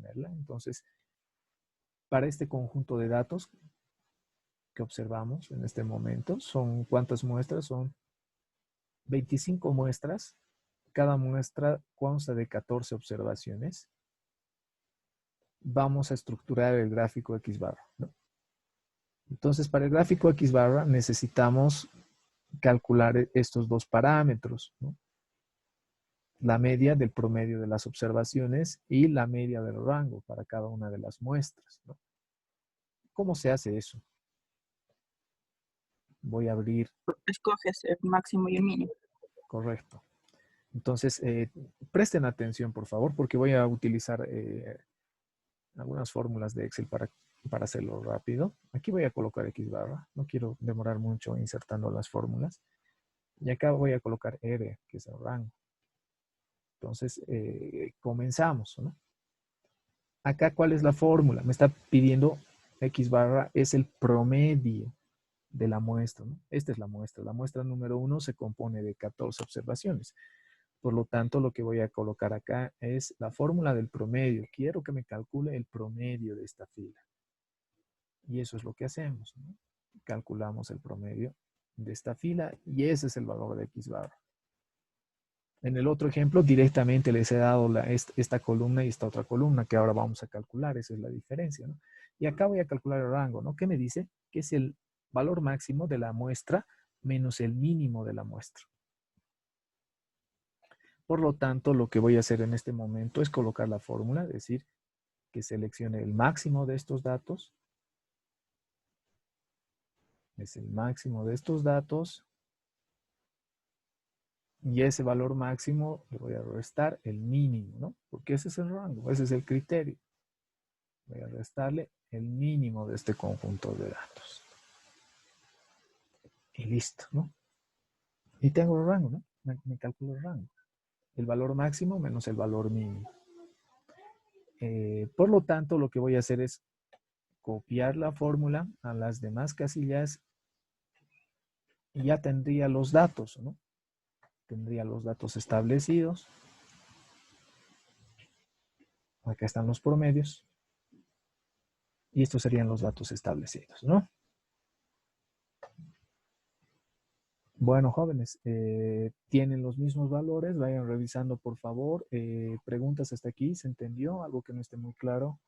ponerla. Entonces, para este conjunto de datos que observamos en este momento, ¿son cuántas muestras? Son 25 muestras. Cada muestra consta de 14 observaciones. Vamos a estructurar el gráfico X barra, ¿no? Entonces, para el gráfico X barra necesitamos calcular estos dos parámetros, ¿no? La media del promedio de las observaciones y la media del rango para cada una de las muestras, ¿no? ¿Cómo se hace eso? Voy a abrir. Escoges el máximo y el mínimo. Correcto. Entonces, presten atención, por favor, porque voy a utilizar algunas fórmulas de Excel para hacerlo rápido. Aquí voy a colocar X barra. No quiero demorar mucho insertando las fórmulas. Y acá voy a colocar R, que es el rango. Entonces, comenzamos, ¿no? Acá, ¿cuál es la fórmula? Me está pidiendo X barra es el promedio de la muestra, ¿no? Esta es la muestra. La muestra número 1 se compone de 14 observaciones. Por lo tanto, lo que voy a colocar acá es la fórmula del promedio. Quiero que me calcule el promedio de esta fila. Y eso es lo que hacemos, ¿no? Calculamos el promedio de esta fila y ese es el valor de X barra. En el otro ejemplo, directamente les he dado esta columna y esta otra columna que ahora vamos a calcular. Esa es la diferencia, ¿no? Y acá voy a calcular el rango, ¿no? ¿Qué me dice? Que es el valor máximo de la muestra menos el mínimo de la muestra. Por lo tanto, lo que voy a hacer en este momento es colocar la fórmula, es decir, que seleccione el máximo de estos datos. Es el máximo de estos datos. Y ese valor máximo le voy a restar el mínimo, ¿no? Porque ese es el rango, ese es el criterio. Voy a restarle el mínimo de este conjunto de datos. Y listo, ¿no? Y tengo el rango, ¿no? Me calculo el rango. El valor máximo menos el valor mínimo. Por lo tanto, lo que voy a hacer es copiar la fórmula a las demás casillas y ya tendría los datos, ¿no? Tendría los datos establecidos. Acá están los promedios. Y estos serían los datos establecidos, ¿no? Bueno, jóvenes, tienen los mismos valores, vayan revisando por favor. Preguntas hasta aquí, ¿se entendió? ¿Algo que no esté muy claro?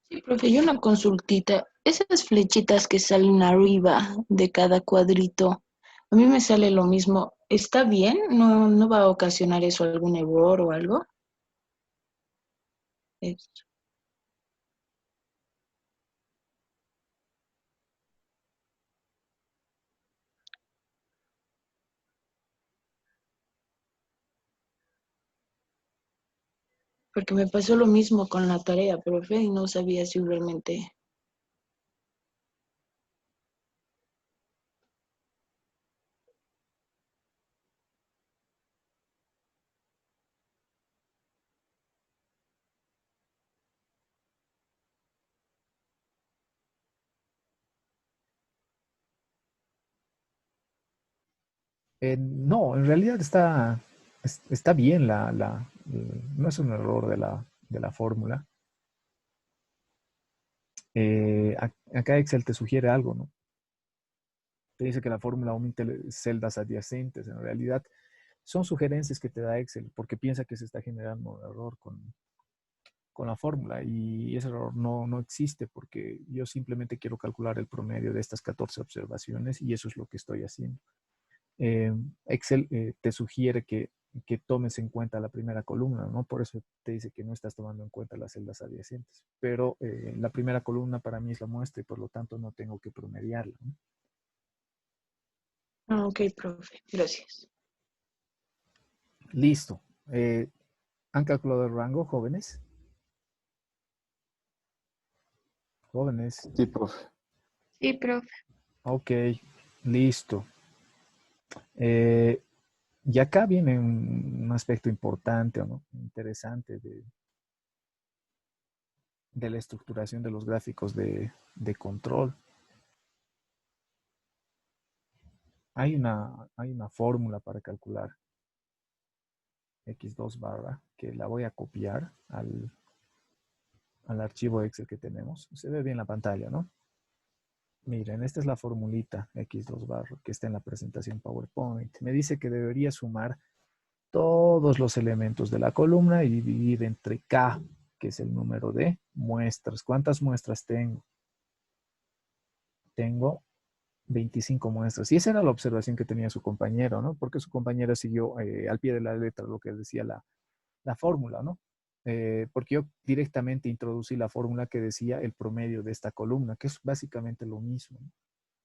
Sí, profe, y una consultita. Esas flechitas que salen arriba de cada cuadrito, a mí me sale lo mismo. ¿Está bien? ¿No va a ocasionar eso algún error o algo? Es- Porque me pasó lo mismo con la tarea, profe, y no sabía si realmente... No, en realidad está bien no es un error de la fórmula. Acá Excel te sugiere algo, ¿no? Te dice que la fórmula omite celdas adyacentes. En realidad son sugerencias que te da Excel porque piensa que se está generando un error con la fórmula y ese error no existe porque yo simplemente quiero calcular el promedio de estas 14 observaciones y eso es lo que estoy haciendo. Excel te sugiere que tomes en cuenta la primera columna, ¿no? Por eso te dice que no estás tomando en cuenta las celdas adyacentes. Pero la primera columna para mí es la muestra y por lo tanto no tengo que promediarla, ¿no? Ah, ok, profe, gracias. Listo. ¿Han calculado el rango, jóvenes? Jóvenes. Sí, profe. Sí, profe. Ok, listo. Eh, y acá viene un aspecto importante, ¿no? Interesante de la estructuración de los gráficos de control. Hay una fórmula para calcular X2 barra, que la voy a copiar al archivo Excel que tenemos. Se ve bien la pantalla, ¿no? Miren, esta es la formulita X2 barra que está en la presentación PowerPoint. Me dice que debería sumar todos los elementos de la columna y dividir entre K, que es el número de muestras. ¿Cuántas muestras tengo? Tengo 25 muestras. Y esa era la observación que tenía su compañero, ¿no? Porque su compañero siguió al pie de la letra lo que decía la fórmula, ¿no? Porque yo directamente introducí la fórmula que decía el promedio de esta columna, que es básicamente lo mismo, ¿no?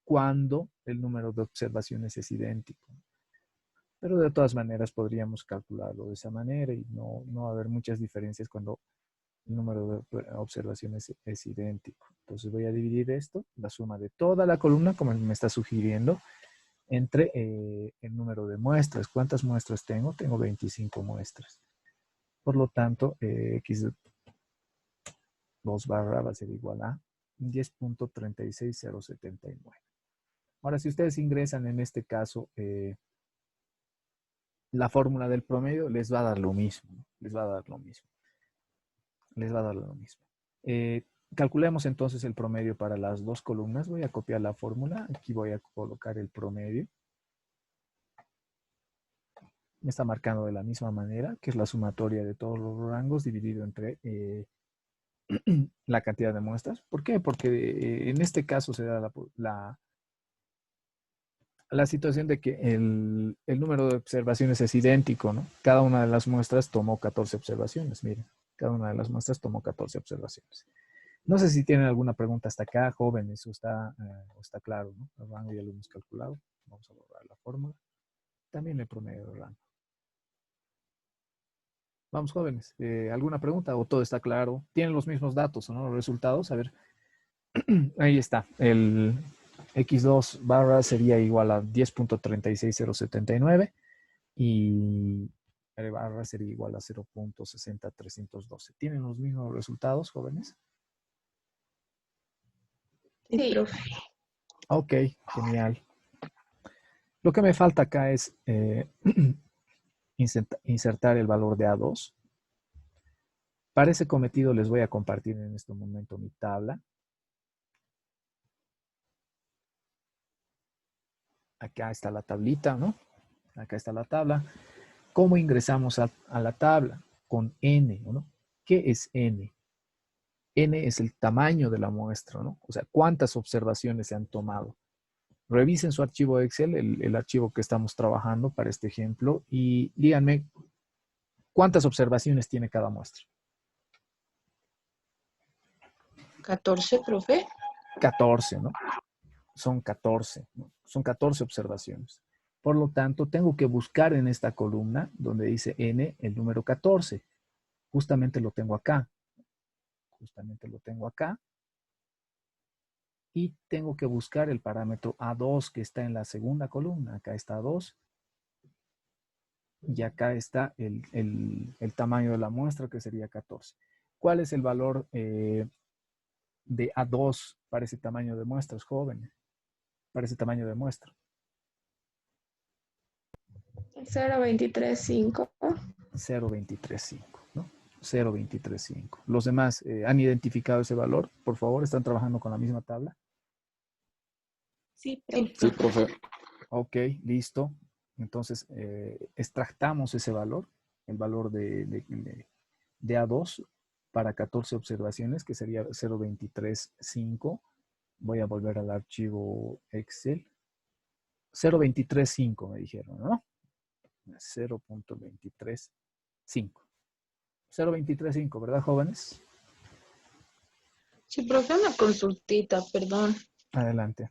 Cuando el número de observaciones es idéntico. Pero de todas maneras podríamos calcularlo de esa manera y no va a haber muchas diferencias cuando el número de observaciones es idéntico. Entonces voy a dividir esto, la suma de toda la columna, como me está sugiriendo, entre el número de muestras. ¿Cuántas muestras tengo? Tengo 25 muestras. Por lo tanto, x2 barra va a ser igual a 10.36079. Ahora, si ustedes ingresan en este caso la fórmula del promedio, les va a dar lo mismo. Les va a dar lo mismo. Les va a dar lo mismo. Calculemos entonces el promedio para las dos columnas. Voy a copiar la fórmula. Aquí voy a colocar el promedio. Me está marcando de la misma manera, que es la sumatoria de todos los rangos dividido entre la cantidad de muestras. ¿Por qué? Porque en este caso se da la situación de que el número de observaciones es idéntico, ¿no? Cada una de las muestras tomó 14 observaciones, miren. Cada una de las muestras tomó 14 observaciones. No sé si tienen alguna pregunta hasta acá, jóvenes, o está claro, ¿no? El rango ya lo hemos calculado. Vamos a borrar la fórmula. También el promedio del rango. Vamos, jóvenes. ¿Alguna pregunta o todo está claro? ¿Tienen los mismos datos, ¿no? Los resultados. A ver, ahí está. El X2 barra sería igual a 10.36079 y el barra sería igual a 0.60312. ¿Tienen los mismos resultados, jóvenes? Sí, profe. Ok, genial. Lo que me falta acá es insertar el valor de A2. Para ese cometido les voy a compartir en este momento mi tabla. Acá está la tablita, ¿no? Acá está la tabla. ¿Cómo ingresamos a la tabla? Con N, ¿no? ¿Qué es N? N es el tamaño de la muestra, ¿no? O sea, cuántas observaciones se han tomado. Revisen su archivo Excel, el archivo que estamos trabajando para este ejemplo, y díganme cuántas observaciones tiene cada muestra. 14, profe. 14, ¿no? Son 14, ¿no? Son 14 observaciones. Por lo tanto, tengo que buscar en esta columna donde dice N el número 14. Justamente lo tengo acá. Justamente lo tengo acá. Y tengo que buscar el parámetro A2 que está en la segunda columna. Acá está A2. Y acá está el tamaño de la muestra, que sería 14. ¿Cuál es el valor de A2 para ese tamaño de muestras, jóvenes? Para ese tamaño de muestra. 0.235. 0.235, ¿no? 0.235. Los demás han identificado ese valor. Por favor, ¿están trabajando con la misma tabla? Sí, Sí, profe. profe. profe. Ok, listo. Entonces, extractamos ese valor, el valor de A2 para 14 observaciones, que sería 0.235. Voy a volver al archivo Excel. 0.235 me dijeron, ¿no? 0.235. 0.235, ¿verdad, jóvenes? Sí, profe, una consultita, perdón. Adelante.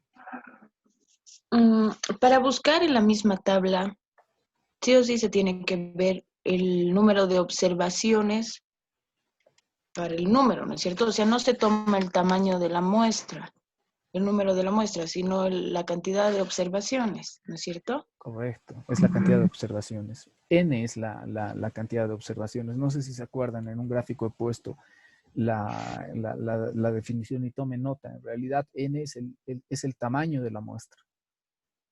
Para buscar en la misma tabla, sí o sí se tiene que ver el número de observaciones para el número, ¿no es cierto? O sea, no se toma el tamaño de la muestra, el número de la muestra, sino la cantidad de observaciones, ¿no es cierto? Correcto, es la cantidad de observaciones. N es la cantidad de observaciones. No sé si se acuerdan, en un gráfico he puesto la definición y tomen nota. En realidad, N es el tamaño de la muestra.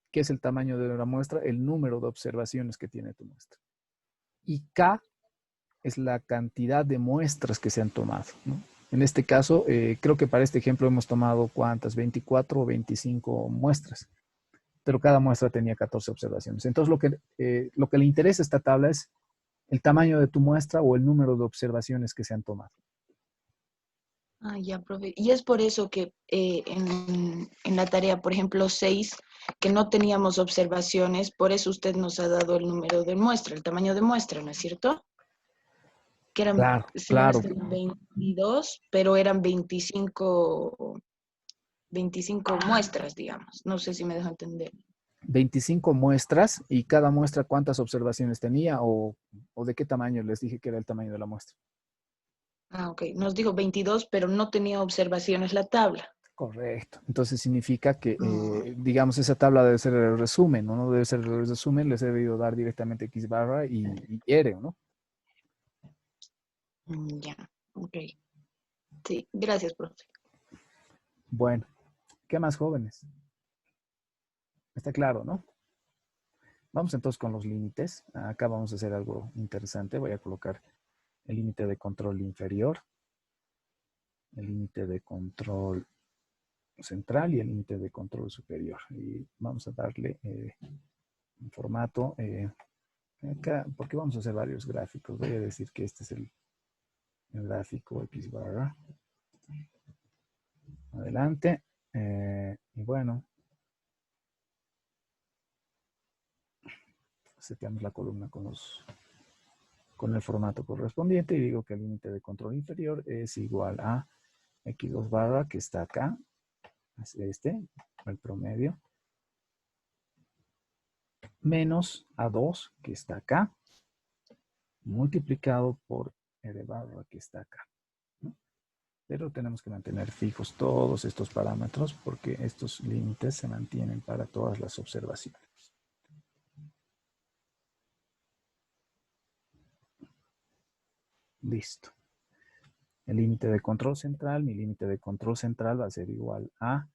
¿Qué es el tamaño de la muestra? El número de observaciones que tiene tu muestra. y K es la cantidad de muestras que se han tomado, ¿no? En este caso, creo que para este ejemplo hemos tomado ¿cuántas? 24 o 25 muestras, pero cada muestra tenía 14 observaciones. Entonces, lo que le interesa a esta tabla es el tamaño de tu muestra o el número de observaciones que se han tomado. Ah, ya, profe. Y es por eso que en la tarea, por ejemplo, 6, que no teníamos observaciones, por eso usted nos ha dado el número de muestra, el tamaño de muestra, ¿no es cierto? Que eran, Claro, si no claro. eran 22, pero eran 25 muestras, digamos. No sé si me dejo entender. 25 muestras y cada muestra cuántas observaciones tenía o de qué tamaño les dije que era el tamaño de la muestra. Ah, ok. Nos dijo 22, pero no tenía observaciones la tabla. Correcto. Entonces significa que, Mm, digamos, esa tabla debe ser el resumen, ¿no? No debe ser el resumen, les he debido dar directamente X barra y R, ¿no? ya, ok. Sí, gracias, profe. Bueno, ¿qué más, jóvenes? Está claro, ¿no? Vamos entonces con los límites. Acá vamos a hacer algo interesante. Voy a colocar el límite de control inferior, el límite de control central y el límite de control superior. Y vamos a darle un formato acá, porque vamos a hacer varios gráficos. Voy a decir que este es el gráfico X barra. Adelante. Y bueno, seteamos la columna con el formato correspondiente y digo que el límite de control inferior es igual a X2 barra que está acá, es este, el promedio, menos A2 que está acá, multiplicado por R barra que está acá, ¿no? Pero tenemos que mantener fijos todos estos parámetros porque estos límites se mantienen para todas las observaciones. Listo. El límite de control central, mi límite de control central va a ser igual a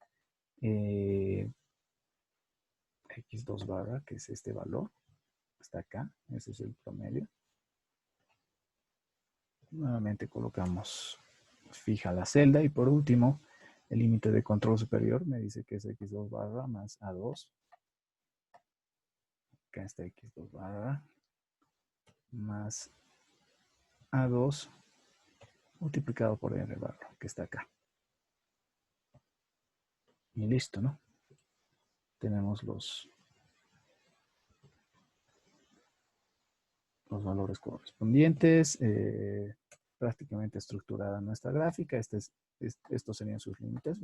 X2 barra, que es este valor, está acá, ese es el promedio. Nuevamente colocamos fija la celda y por último, el límite de control superior me dice que es X2 barra más A2. Acá está X2 barra más A2 multiplicado por R barra, que está acá. Y listo, ¿no? Tenemos los valores correspondientes. Prácticamente estructurada nuestra gráfica. Estos serían sus límites.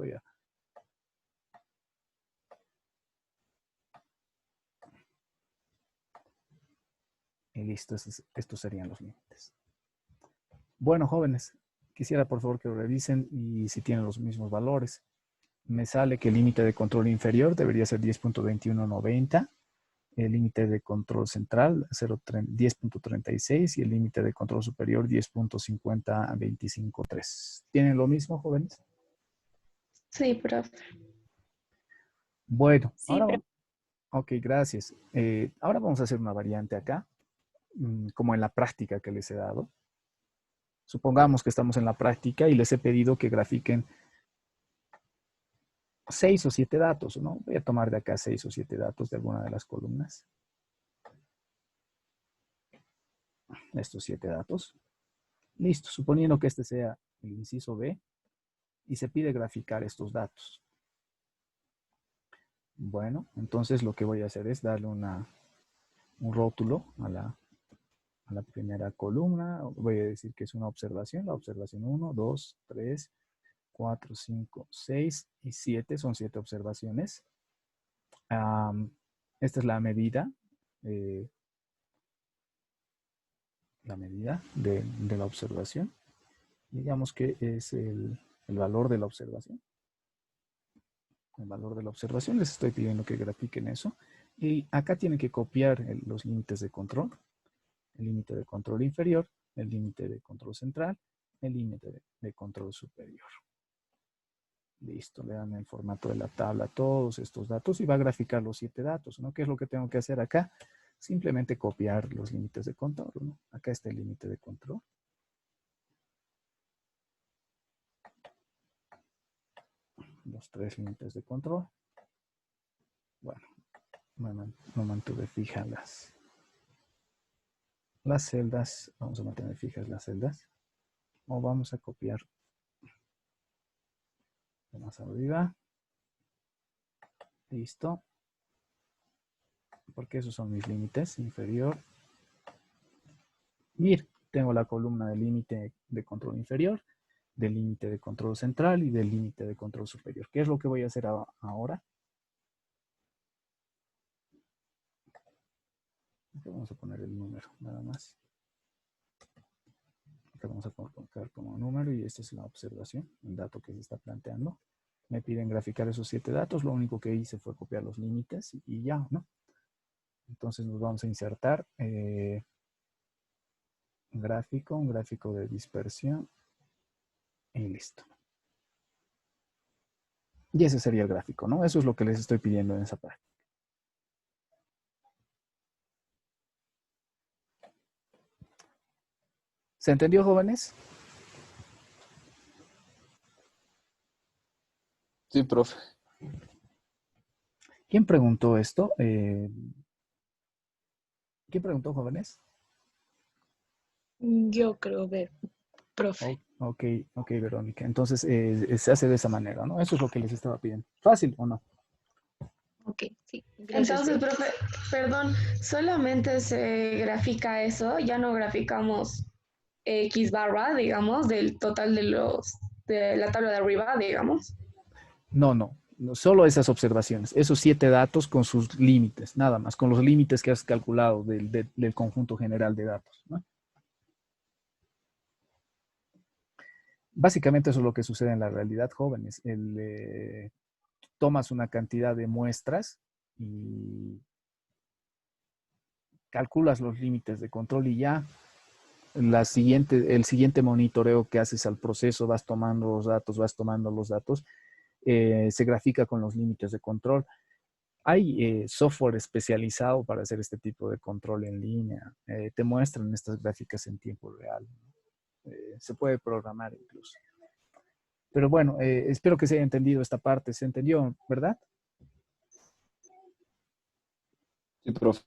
Y listo, estos serían los límites. Bueno, jóvenes, quisiera por favor que lo revisen y si tienen los mismos valores. Me sale que el límite de control inferior debería ser 10.2190, el límite de control central 10.36 y el límite de control superior 10.5025.3. ¿Tienen lo mismo, jóvenes? Sí, profe. Bueno, Sí, ahora profe. vamos. Ok, gracias. Ahora vamos a hacer una variante acá, como en la práctica que les he dado. Supongamos que estamos en la práctica y les he pedido que grafiquen 6 o 7 datos, ¿no? Voy a tomar de acá 6 o 7 datos de alguna de las columnas. Estos 7 datos. Listo, suponiendo que este sea el inciso B y se pide graficar estos datos. Bueno, entonces lo que voy a hacer es darle un rótulo a la primera columna. Voy a decir que es una observación. La observación 1, 2, 3, 4, 5, 6 y 7. Son 7 observaciones. Esta es eh, la medida de la observación. Digamos que es el valor de la observación. El valor de la observación. Les estoy pidiendo que grafiquen eso. Y acá tienen que copiar los límites de control. El límite de control inferior, el límite de control central, el límite de control superior. Listo, le dan el formato de la tabla todos estos datos y va a graficar los 7 datos, ¿no? ¿Qué es lo que tengo que hacer acá? simplemente copiar los límites de control, ¿no? Acá está el límite de control. Los 3 límites de control. Bueno, no mantuve fijas las celdas. Vamos a mantener fijas las celdas. O vamos a copiar de más arriba. Listo. Porque esos son mis límites. Inferior. Y tengo la columna del límite de control inferior, del límite de control central y del límite de control superior. ¿Qué es lo que voy a hacer ahora? Aquí vamos a poner el número, nada más. Acá vamos a colocar como número y esta es la observación, el dato que se está planteando. Me piden graficar esos 7 datos, lo único que hice fue copiar los límites y ya, ¿no? Entonces nos vamos a insertar un gráfico de dispersión y listo. Y ese sería el gráfico, ¿no? Eso es lo que les estoy pidiendo en esa parte. ¿Se entendió, jóvenes? Sí, profe. ¿Quién preguntó esto? ¿Quién preguntó, jóvenes? Yo creo ver, profe. Ok, Verónica. Entonces, se hace de esa manera, ¿no? Eso es lo que les estaba pidiendo. ¿Fácil o no? Ok, sí. Gracias. Entonces, profe, perdón, solamente se grafica eso, ya no graficamos X barra, digamos, del total de la tabla de arriba, digamos. No, solo esas observaciones. Esos 7 datos con sus límites, nada más, con los límites que has calculado del conjunto general de datos, ¿no? Básicamente eso es lo que sucede en la realidad, jóvenes. Tomas una cantidad de muestras y calculas los límites de control y ya el siguiente monitoreo que haces al proceso, vas tomando los datos, se grafica con los límites de control. Hay software especializado para hacer este tipo de control en línea. Te muestran estas gráficas en tiempo real. Se puede programar incluso. Pero bueno, espero que se haya entendido esta parte. ¿Se entendió, verdad? Sí, profe.